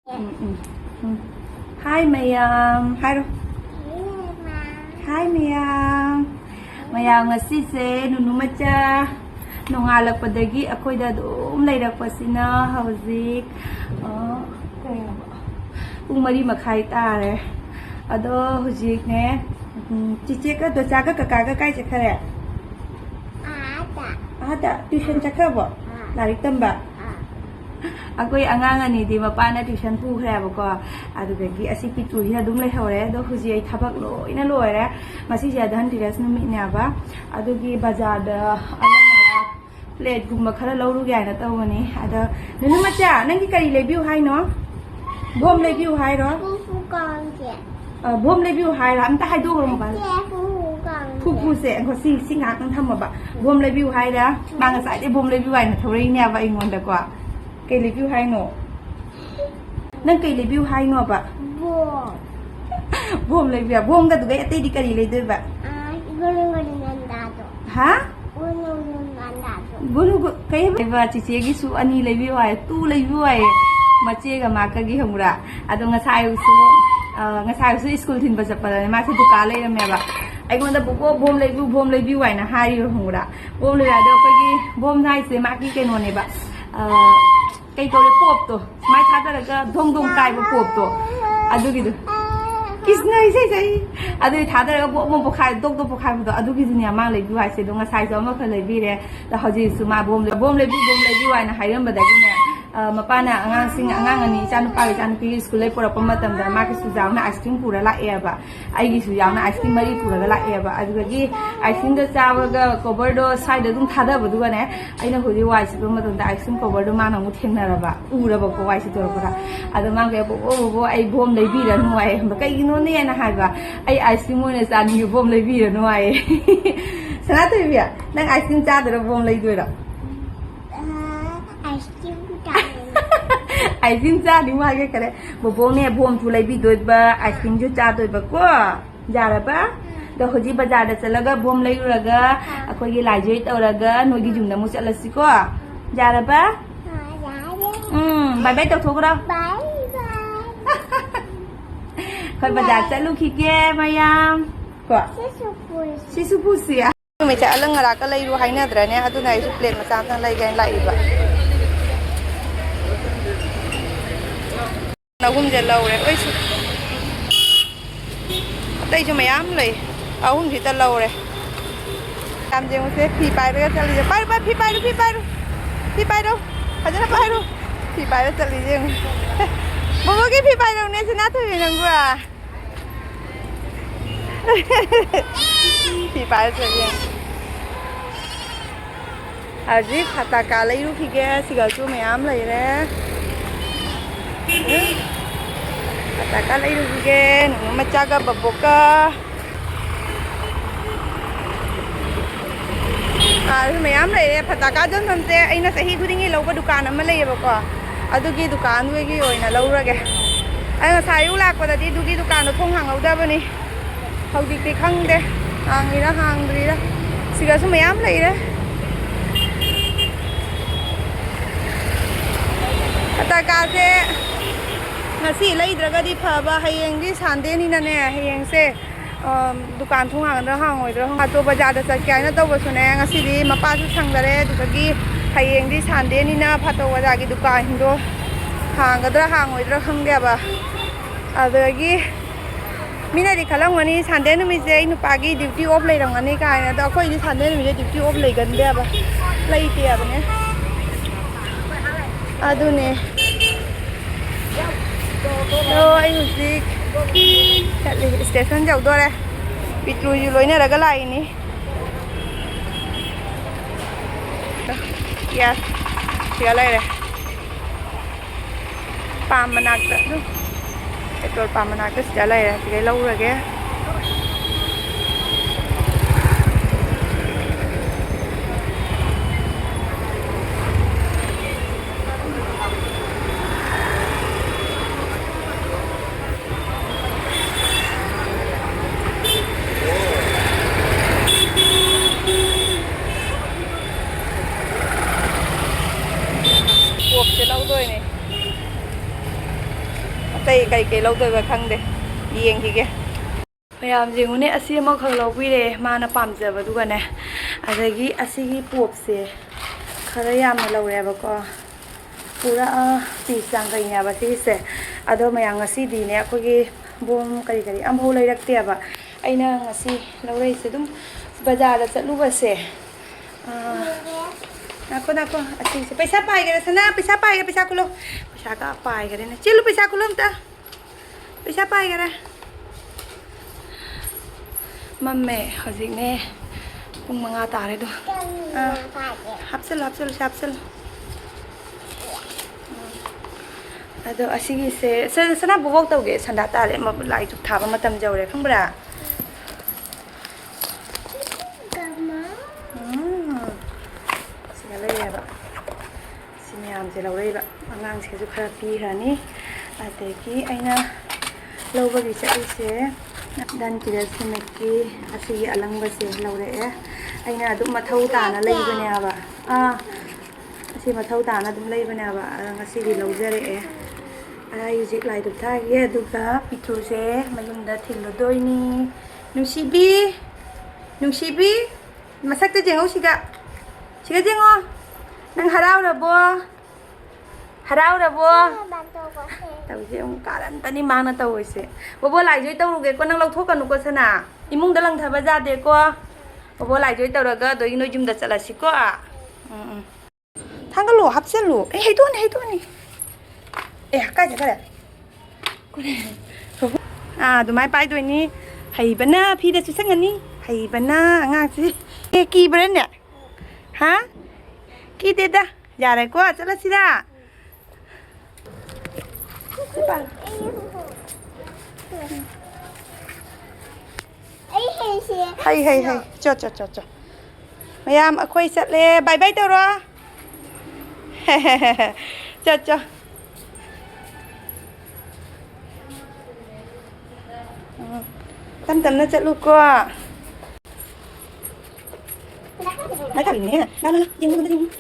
Hai Mayang, hai đâu? Hai Mayang, Mayang ngasih nunu maca nongalakpadagi akoida dum layrakpasina hauzik pung mari makhai tare ado hujik ne cice ka do jaga ka kai chakare ada tuition chakabo larik tamba akoi angang ani di mapana tuition pu khra ba ko adugagi asi pitu hina dum lai hore do huji ai thabak loina loire masi ja Dhanteras numi ne ba adugi bazar da alanga plate gumba khara lawru ga na tawani ada nunu macha nangi kari review hai no bom review hai ro bom review hai ra amta hai do ro ba pu se ko si ngak nang tham ba bom review hai da bang sa de bom review hai na thori ne ba ingon da kwa cây review hai ngộ nâng cây review hai ngộ ba bom review bom ka tu cái tây đi cái gì lấy được ba hả bolu cái ba chị cái su ani review hai tu review hai mà chị cái mà cái gì không ra à tu ngasai su school thin ba chap pa ma se duka lấy em ba ai còn da bom review hai na hai không ra bom review đó cái bom hai se ma cái nô này ba cây cầu để pop to mai thắt ra cái dong cài vào pop to adugi do kisnai sei adui thắt ra cái bom khai dong khai vào adugi dunia mang lấy view se dong sai zo ma khơi lấy view re da hoji su ma bom lấy view ai na hai ram badagi ne mapana angang sing angang ani chan pa chan pi school lai pora pama tam da ma ki su jaw na ice cream pura la e ba ai gi su jaw na ice cream mari pura la e ba adugi ice cream da chawa ga cover do side da dum thada ba du ne ai na hoji wai su ma tam da ice cream cover do ma na mu theng na ra ba u ra ba ko wai su to ra adu ma ga bo ai bom lai bi ra no ai ba kai gi no ne na hai ba ai ice cream mo ne sa ni bom lai bi ra no ai sana tu bi nang ice cream cha da bom lai do ra ice cream cha đi ngoài cái này bố nè bom thu lấy bị đôi ba ice cream cho cha đôi ba quá giờ là ba đó hồi ji bazar đã chला ga bom lấy rồi ga akoi cái lại chơi tao ga noi gi jung na mu chla si quá giờ là ba bye bye tao thua đâu coi bazar chla lu khi kia mayam quá si su pu si à mày chả lưng ra cái lấy rồi hay nè rồi nè atu này su plate mà sao thằng lấy cái lại vậy nào cũng giờ lâu rồi ơi đây cho mày ámเลยkhông thì ta lâu rồi làm gì mà sẽ phi bài rồi cho liền bài phi bài đâu phải cho nó bài đâu phi bài rồi cho liền bố cái phi bài đâu nè sẽ nát thôi đừng qua phi bài cho liền à gì khát cả lấy lúc khi kia xí gạo cho mày ámเลยđấy kata lấy được cái nó macaga baboka mày ám này pataka dân thân thế anh nó sẽ hi khuyên nghe lâu có dukaan mà lấy bọc à adugi dukaan với cái rồi là lâu rồi kìa anh là xài lạc và đi dugi dukaan nó không hàng lâu đâu bani hậu đi cái khăng đây hàng gì đó hàng gì đó xí cái số mày ám này đấy pataka thế ngasi lấy draga di phaba hayeng di sande ni na ne hayeng se dukan thung hang da hang oi da hang to bazar da chai na to ba sune ngasi di mapa su sang dare dukagi hayeng di sande ni na phato waja gi dukan hindo hang ga da hang oi da khang ga ba adagi mina di khalang wani sande nu mi je nu pa gi duty off lai rang ani ka na da khoi di sande nu mi je duty off lai gan da ba lai ti ya ba ne adu ne rồi anh Ngasigi chạy đi station dầu tôi đây bị chui lối này là cái này nè yes cái này này palm manak đó petrol palm manak cái này là cái lâu rồi kìa ꯑꯇꯩ ꯀꯩ ꯂꯧꯗꯣꯏꯕ ꯈꯪꯗꯦ ꯌꯦꯡꯈꯤꯒꯦ ꯃꯌꯥꯝ ꯌꯦꯡꯉꯨꯅꯦ ꯑꯁꯤ ꯑꯃꯈꯛ ꯂꯧꯕꯤꯔꯦ ꯃꯥꯅ ꯄꯥꯝꯖꯕꯗꯨꯒꯅꯦ ꯑꯗꯒꯤ ꯑꯁꯤꯒꯤ ꯄꯣꯞꯁꯦ ꯈꯔ ꯌꯥꯝꯅ ꯂꯧꯔꯦꯕꯀோ ꯄꯨꯔꯥ ꯄꯤꯁ ꯌꯥꯡꯈꯩꯅꯦꯕ ꯁꯤꯒꯤꯁꯦ ꯑꯗꯣ ꯃꯌꯥꯝ ꯉꯁꯤꯗꯤꯅꯦ ꯑꯩꯈꯣꯏꯒꯤ ꯕꯣꯝ ꯀꯔꯤ ꯑꯝꯐꯥꯎ ꯂꯩꯔꯛꯇꯦꯕ ꯑꯩꯅ ꯉꯁꯤ ꯂꯧꯔꯛꯏꯁꯦ ꯑꯗꯨꯝ ꯕꯖꯥꯔꯗ ꯆꯠꯂꯨꯕꯁꯦ ꯅꯥꯈꯣ ꯑꯁꯤꯁꯦ ꯄꯩꯁꯥ ꯄꯥꯏꯒꯦꯔꯥ ꯁꯅꯥ ꯄꯩꯁꯥ ꯄꯥꯏꯒꯦ ꯄꯩꯁꯥ ꯈꯨꯜꯂꯣ ꯄꯩꯁꯥꯒ ꯄꯥꯏꯒꯔꯦꯅꯦ ꯆꯤꯜꯂꯨ ꯄꯩꯁꯥ ꯈꯨꯜꯂꯣ ꯑꯝꯇ ꯄꯩꯁꯥ ꯄꯥꯏꯒꯦꯔꯥ ꯃꯝꯃꯦ ꯍꯧꯖꯤꯛꯅꯦ ꯄꯨꯡ 5 ꯇꯥꯔꯦ ꯑꯗꯣ ꯍꯥꯞꯆꯜꯂꯨ ꯑꯗꯣ ꯑꯁꯤꯒꯤꯁꯦ ꯁꯅꯥ ꯕꯨꯕꯣꯛ ꯇꯧꯒꯦ ꯁꯟꯗꯥ ꯇꯥꯔꯦ ꯂꯥꯏ ꯙꯨꯛ ꯊꯥꯕ ꯃꯇꯝ ꯌꯧꯔꯦ ꯈꯪꯕ꯭ꯔꯥ ꯁꯤꯒ ꯂꯩꯌꯦꯕ ꯁꯤ ꯃꯌꯥꯝꯁꯦ ꯂꯧꯔꯛꯏꯕ ꯑꯉꯥꯡꯁꯤꯁꯨ ꯈꯔ ꯄꯤꯈ꯭ꯔꯅꯤ ꯑꯗꯒꯤ ꯑꯩꯅ ꯂꯧꯕꯒꯤ ꯆꯠꯂꯤꯁꯦ ꯙꯟꯇꯦꯔꯁ ꯅꯨꯃꯤꯠꯀꯤ ꯑꯁꯤꯒꯤ ꯑꯂꯪꯕꯁꯦ ꯂꯧꯔꯛꯑꯦ ꯑꯩꯅ ꯑꯗꯨꯝ ꯃꯊꯧ ꯇꯥꯅ ꯂꯩꯕꯅꯦꯕ ꯑꯁꯤ ꯃꯊꯧ ꯇꯥꯅ ꯑꯗꯨꯝ ꯂꯩꯕꯅꯦꯕ ꯑꯗꯣ ꯉꯁꯤꯗꯤ ꯂꯧꯖꯔꯛꯑꯦ ꯑꯩ ꯍꯧꯖꯤꯛ ꯂꯥꯏ ꯙꯨꯛ ꯊꯥꯒꯦ ꯑꯗꯨꯒ ꯄꯤꯇ꯭ꯔꯨꯁꯦ ꯃꯌꯨꯝꯗ ꯊꯤꯜꯂꯨꯗꯣꯏꯅꯤ ꯅꯨꯡꯁꯤꯕꯤ ꯃꯁꯛꯇ ꯌꯦꯡꯉꯣ ꯁꯤꯒ ꯌꯦꯡꯉꯣ ꯅꯪ ꯍꯔꯥꯎꯔꯕꯣ ꯇꯧꯁꯦ ꯑꯃꯨꯛ ꯀꯥꯔꯟꯇꯅꯤ ꯃꯥꯅ ꯇꯧꯔꯤꯁꯦ ꯕꯣꯕꯣ ꯂꯥꯏꯖꯣꯏ ꯇꯧꯔꯨꯒꯦꯀꯣ ꯅꯪ ꯂꯧꯊꯣꯛꯀꯅꯨꯀꯣ ꯁꯅꯥ 이몽ꯗ ꯂꯪꯊꯕ ꯌꯥꯗꯦꯀꯣ ꯕꯣꯕꯣ ꯂꯥꯏꯖꯣꯏ ꯇꯧꯔꯒ ꯑꯗꯒꯤ ꯅꯣꯏ ꯌꯨꯝꯗ ꯆꯠꯂꯁꯤꯀꯣ ꯊꯥꯡꯒꯠꯂꯣ ꯍꯥꯞꯆꯜꯂꯨ ꯍꯩꯗꯣꯛꯑꯅꯤ ꯀꯥꯏ ꯆꯠꯈ꯭ꯔꯦ ꯑꯗꯨꯃꯥꯏꯅ ꯄꯥꯏꯗꯣꯏꯅꯤ ꯍꯩꯕꯅ ꯐꯤꯗ ꯆꯨꯁꯟꯒꯅꯤ ꯍꯩꯕꯅ ꯑꯉꯥꯡꯁꯤ ꯀꯤꯕ꯭ꯔꯅꯦ ꯀꯤꯗꯦꯗ ꯌꯥꯔꯦꯀꯣ ꯆꯠꯂꯁꯤꯔ ꯍꯩ ꯆꯣ ꯃꯌꯥꯝ ꯑꯩꯈꯣꯏ ꯆꯠꯂꯦ ꯕꯥꯏ ꯕꯥꯏ ꯇꯧꯔꯣ ꯆꯣ ꯇꯞꯅ ꯆꯠꯂꯨꯀꯣ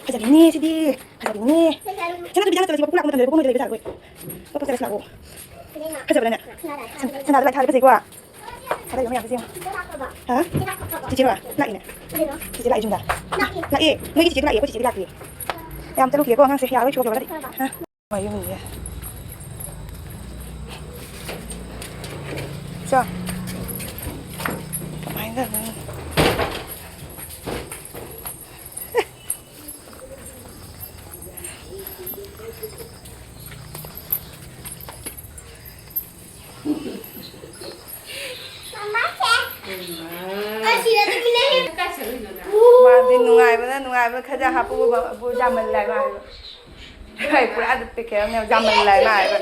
ꯐꯖꯕꯤꯅꯦ ꯁꯤꯗꯤ ꯐꯖꯕꯤꯅꯦ ꯐꯖꯕ꯭ꯔꯅꯦ ꯁꯅꯥꯗ ꯂꯥꯏ ꯊꯥꯜꯂꯦ ꯐꯖꯩꯀꯣ ꯊꯥꯗꯩꯕ ꯃꯌꯥꯝꯁꯦ ꯌꯦꯡꯉꯣ ꯆꯤꯆꯦꯔꯣ ꯂꯥꯛꯏꯅꯦ ꯆꯤꯆꯦ ꯂꯥꯛꯏ ꯌꯨꯝꯗ ꯂꯥꯛꯑꯦ ꯅꯣꯏꯒꯤ ꯆꯤꯆꯦꯗꯤ ꯂꯥꯛꯑꯦ ꯑꯩꯈꯣꯏ ꯆꯤꯆꯦꯗꯤ ꯂꯥꯛꯇꯦ ꯌꯥꯝ ꯆꯠꯂꯨꯈꯤꯒꯦꯀꯣ ꯑꯉꯥꯡꯁꯦ ꯌꯥꯔꯣꯏ ꯁꯣꯛ ꯌꯧꯔꯒꯗꯤ ꯌꯨꯝꯁꯦ ꯆꯣ ꯀꯃꯥꯏꯅ ꯇꯧꯗꯣꯏꯅꯣ ꯃꯥꯗꯤ ꯅꯨꯡꯉꯥꯏꯕꯅ ꯈꯔ ꯍꯥꯞꯄꯨꯕ ꯌꯥꯝꯃꯜꯂꯦ ꯍꯥꯏꯕ ꯄꯨꯔꯥ ꯄꯦꯀꯦꯠ ꯑꯃꯅꯦ ꯌꯥꯝꯃꯜꯂꯦ ꯍꯥꯏꯕ